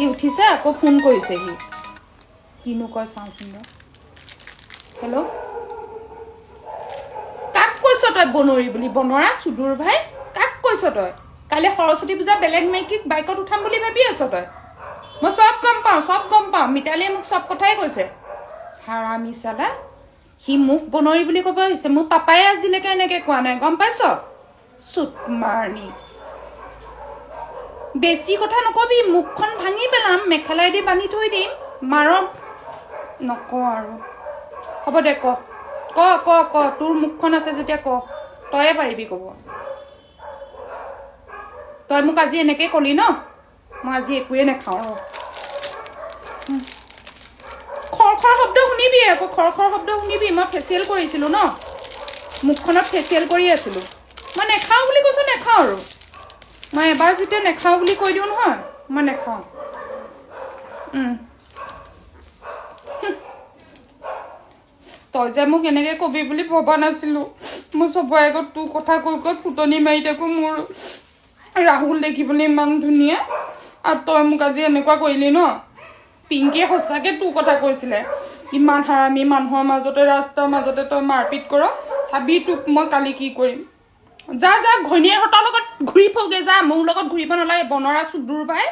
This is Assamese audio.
উঠিছে আকৌ ফোন কৰিছে সি কিনো কয় চাওঁচোন হেল্ল' কাক কৈছ তই বনৰী বুলি বনৰা সুদূৰ ভাই কাক কৈছ তই কালি সৰস্বতী পূজা বেলেগ মাইকীক বাইকত উঠাম বুলি ভাবি আছ তই মই চব গম পাওঁ মিতালীয়ে মোক চব কথাই কৈছে হাৰামি চালা সি মোক বনৰী বুলি ক'ব আহিছে মোৰ পাপাই আজিলৈকে এনেকৈ কোৱা নাই গম পাইছ চুট মাৰনি বেছি কথা নকবি মুখখন ভাঙি পেলাম মেখেলাইদি বান্ধি থৈ দিম মাৰ নকওঁ আৰু হ'ব দে ক তোৰ মুখখন আছে যেতিয়া ক তয়ে পাৰিবি ক'ব তই মোক আজি এনেকৈ ক'লি ন মই আজি একোৱে নাখাওঁ খৰ শব্দ শুনিবি আকৌ খৰ শব্দ শুনিবি মই ফেচিয়েল কৰিছিলোঁ ন মুখখনত ফেচিয়েল কৰি আছিলোঁ মই নেখাওঁ বুলি কৈছোঁ নেখাওঁ আৰু মই এবাৰ যেতিয়া নেখাওঁ বুলি কৈ দিওঁ নহয় মই নেখাওঁ তই যে মোক এনেকৈ কবি বুলি ভবা নাছিলোঁ মই চবৰে আগত তোৰ কথা কৈ ফুটনি মাৰি থাকোঁ মোৰ ৰাহুল দেখিবলৈ ইমান ধুনীয়া আৰু তই মোক আজি এনেকুৱা কৰিলি ন পিংকিয়ে সঁচাকৈ তোৰ কথা কৈছিলে ইমান হাৰামি মানুহৰ মাজতে ৰাস্তাৰ মাজতে তই মাৰপিট কৰ চাবি তোক মই কালি কি কৰিম যা ঘৈণীয়েকহঁতৰ লগত ঘূৰি ফুৰগে যা মোৰ লগত ঘূৰিব নালাগে বনৰা সুদূৰ ভাই